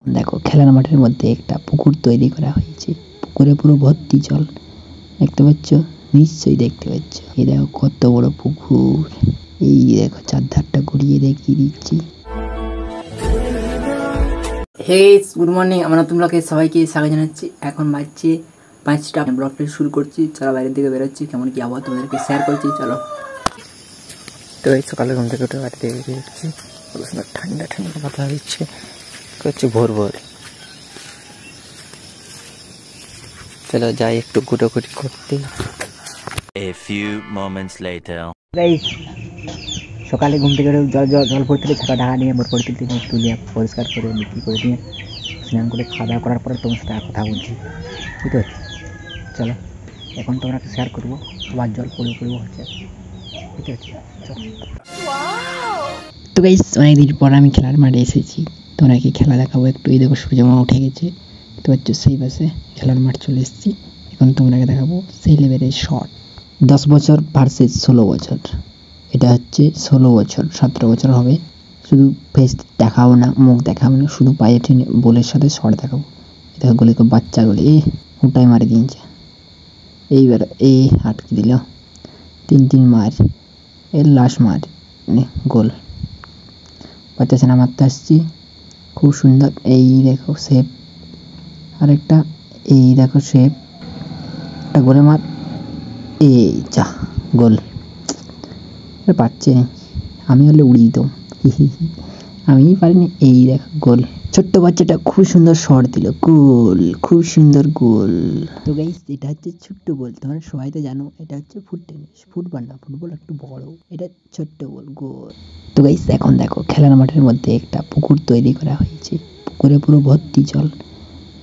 দেখো খেলার মাঠের মধ্যে একটা পুকুর তৈরি করা হয়েছে, পুকুরে পুরো ভর্তি জল দেখতে পাচ্ছ, নিশ্চয়ই দেখতে পাচ্ছ। এই দেখো কত বড় পুকুর, এই দেখো চারধারটা ঘুরিয়ে দেখিয়ে দিচ্ছি। হে গুড মর্নিং, আমরা তোমরাকে সবাইকে স্বাগত জানাচ্ছি। এখন বাজছে 5টা, ব্লগটা শুরু করছি। চলো বাইরের দিকে বেরোচ্ছি, কেমন কি আবহাওয়া তোমাদেরকে শেয়ার করছি। চলো। তো এই সকালে ঘুম থেকে উঠে বাড়িতে বেরিয়ে যাচ্ছি, ঠান্ডা ঠান্ডা কথা দিচ্ছে, হচ্ছে ভোর ভোর। চলো যাই একটু ঘুটোঘুটি করতে। A few moments later. Guys সকালে ঘুম থেকে জল জল জল পড়তে ছাতা ঢাকা নিয়ে মোট পড়তে তুলিয়া পরিষ্কার করে বিক্রি করে দিয়ে স্নান করে খাওয়া দাওয়া করার পরে তোমার সাথে কথা বলছি, বুঝতে পারছি। চলো এখন তোমাকে শেয়ার করবো, আবার জল পড়বো হচ্ছে, বুঝতে পারছি। চলো। তো গাইস অনেকদিন পর আমি খেলার মাঠে এসেছি, তোমাকে খেলা দেখাবো একটু। এই দেখো সূর্যমা উঠে গেছে, বুঝতে পারছো, সেই পাশে খেলার মাঠ চলে এসেছি। এখন তোমাকে দেখাবো সেই লেভেলের শট। 10 বছর ভার্সেস 16 বছর। এটা হচ্ছে 16 বছর, 17 বছর হবে। শুধু ফেস দেখাবো না, মুখ দেখাবো না, শুধু পায়ে টেনে বলের সাথে শট দেখাবো। এটা গুলি বাচ্চা গুলি হুটাই মারি দিয়েছে। এইবার এই আটকে দিল, 3 মার, এর লাস্ট মার, গোল। পাচ্ছে না, মারতে আসছি, খুব সুন্দর। এই দেখো সেভ, আরেকটা, এই দেখো সেভ, একটা গোলে মার, এই যা গোল। পারছে না, আমি হলে উড়িয়ে দিতাম, আমি পারিনি। এই দেখো গোল, ছোট্ট বাচ্চাটা খুব সুন্দর শট দিল, গোল, খুব সুন্দর গোল। তো গাইস এটা হচ্ছে ছোট্ট গোল, তোমরা সবাই তো জানো এটা হচ্ছে ফুটবল না, ফুটবল একটু বড়, এটা ছোট্ট গোল, গোল। তো গাইস এখন দেখো খেলার মাঠের মধ্যে একটা পুকুর তৈরি করা হয়েছে, পুকুরে পুরো ভর্তি জল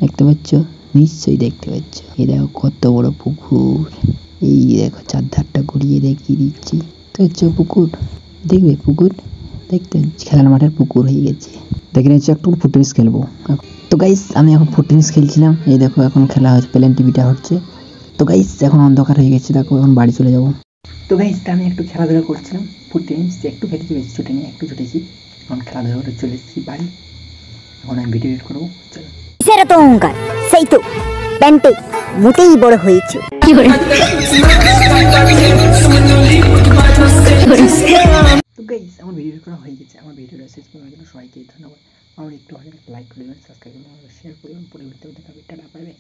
দেখতে পাচ্ছ, নিশ্চয়ই দেখতে পাচ্ছ। এই দেখো কত বড় পুকুর, এই দেখো চারধারটা ঘুরিয়ে দেখিয়ে দিচ্ছি। তো হচ্ছে পুকুর, দেখবে পুকুর দেখতে, খেলার মাঠের পুকুর হয়ে গেছে। দেখে নিচ্ছি একটু ফুটটেনিস খেলবো। তো গাইস আমি এখন ফুটটেনিস খেলছিলাম, এই দেখো এখন খেলা হচ্ছে, প্লেন টিভিটা হচ্ছে। তো গাইস এখন অন্ধকার হয়ে গেছে, দেখো এখন বাড়ি চলে যাবো। তো গাইস আমি একটু খেলাধুলা করছিলাম, ফুটটেনিস একটু খেলেছি, বেশি ছুটে নিয়ে একটু ছুটেছি। এখন খেলাধুলা করে চলে এসেছি বাড়ি, এখন আমি ভিডিও এডিট করবো। চলো। সেটা তো অহংকার, সেই তো প্যান্টে মোটেই বড় হয়েছে। কি করে? তো গাইস আমার ভিডিও করা হয়ে গেছে, আমার ভিডিওটা শেষ করার জন্য সবাইকে ধন্যবাদ। আমার একটু ভালো লাইক করে দেবেন, সাবস্ক্রাইব করবেন, শেয়ার করবেন, পরবর্তীতে দেখা হবে। Tata, bye bye.